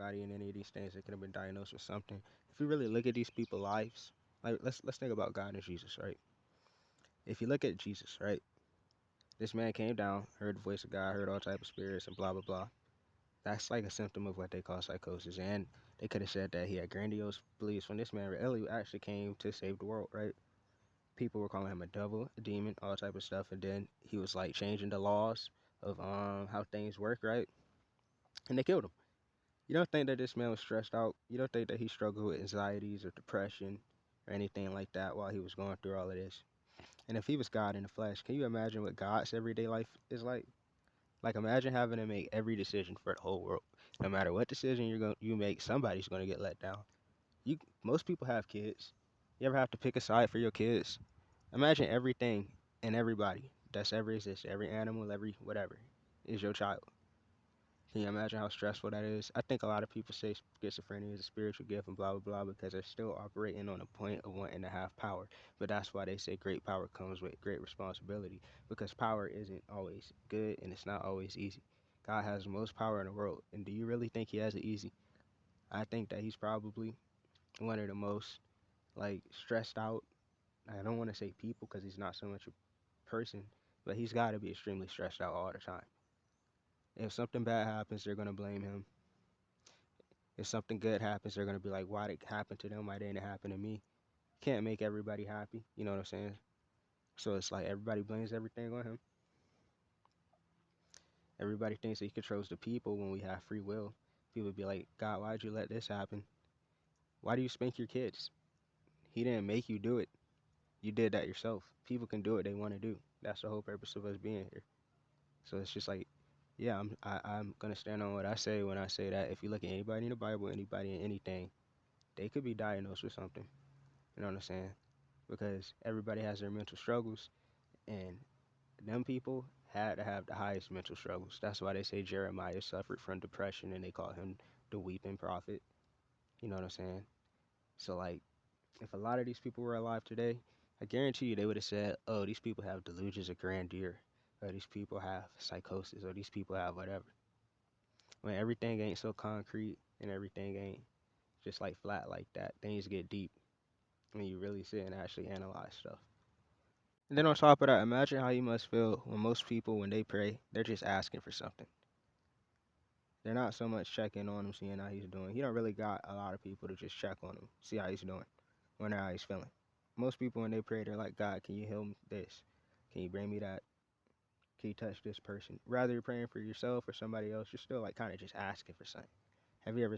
anybody in any of these things. They could have been diagnosed with something. If you really look at these people's lives, like let's think about God and Jesus, right? If you look at Jesus, right? This man came down, heard the voice of God, heard all type of spirits and blah blah blah. That's like a symptom of what they call psychosis. And they could have said that he had grandiose beliefs when this man really actually came to save the world, right? People were calling him a devil, a demon, all type of stuff, and then he was like changing the laws of how things work, right? And they killed him. You don't think that this man was stressed out? You don't think that he struggled with anxieties or depression or anything like that while he was going through all of this? And if he was God in the flesh, can you imagine what God's everyday life is like? Like imagine having to make every decision for the whole world. No matter what decision you make, somebody's gonna get let down. You Most people have kids. You ever have to pick a side for your kids? Imagine everything and everybody that's ever existed, every animal, every whatever, is your child. Can you imagine how stressful that is? I think a lot of people say schizophrenia is a spiritual gift and blah blah blah because they're still operating on a point of wanting to have power. But that's why they say great power comes with great responsibility because power isn't always good and it's not always easy. God has the most power in the world, and do you really think He has it easy? I think that He's probably one of the most like stressed out. I don't want to say people because He's not so much a person, but He's got to be extremely stressed out all the time. If something bad happens, they're gonna blame Him. If something good happens, they're gonna be like, why did it happen to them? Why didn't it happen to me? Can't make everybody happy. You know what I'm saying? So it's like everybody blames everything on him. Everybody thinks he controls the people when we have free will. People be like, God, why'd you let this happen? Why do you spank your kids? He didn't make you do it. You did that yourself. People can do what they want to do. That's the whole purpose of us being here. So it's just like, yeah, I'm gonna stand on what I say when I say that if you look at anybody in the Bible, anybody in anything, they could be diagnosed with something. You know what I'm saying? Because everybody has their mental struggles, and them people had to have the highest mental struggles. That's why they say Jeremiah suffered from depression, and they call him the weeping prophet. You know what I'm saying? So like, if a lot of these people were alive today, I guarantee you they would have said, "Oh, these people have delusions of grandeur, or these people have psychosis, or these people have whatever." When everything ain't so concrete and everything ain't just like flat like that, things get deep when you really sit and actually analyze stuff. And then on top of that, imagine how you must feel when most people, when they pray, they're just asking for something. They're not so much checking on him, seeing how he's doing. He don't really got a lot of people to just check on him, see how he's doing, wonder how he's feeling. Most people, when they pray, they're like, God, can you heal me this? Can you bring me that? Can you touch this person? Rather you're praying for yourself or somebody else, you're still like kind of just asking for something. Have you ever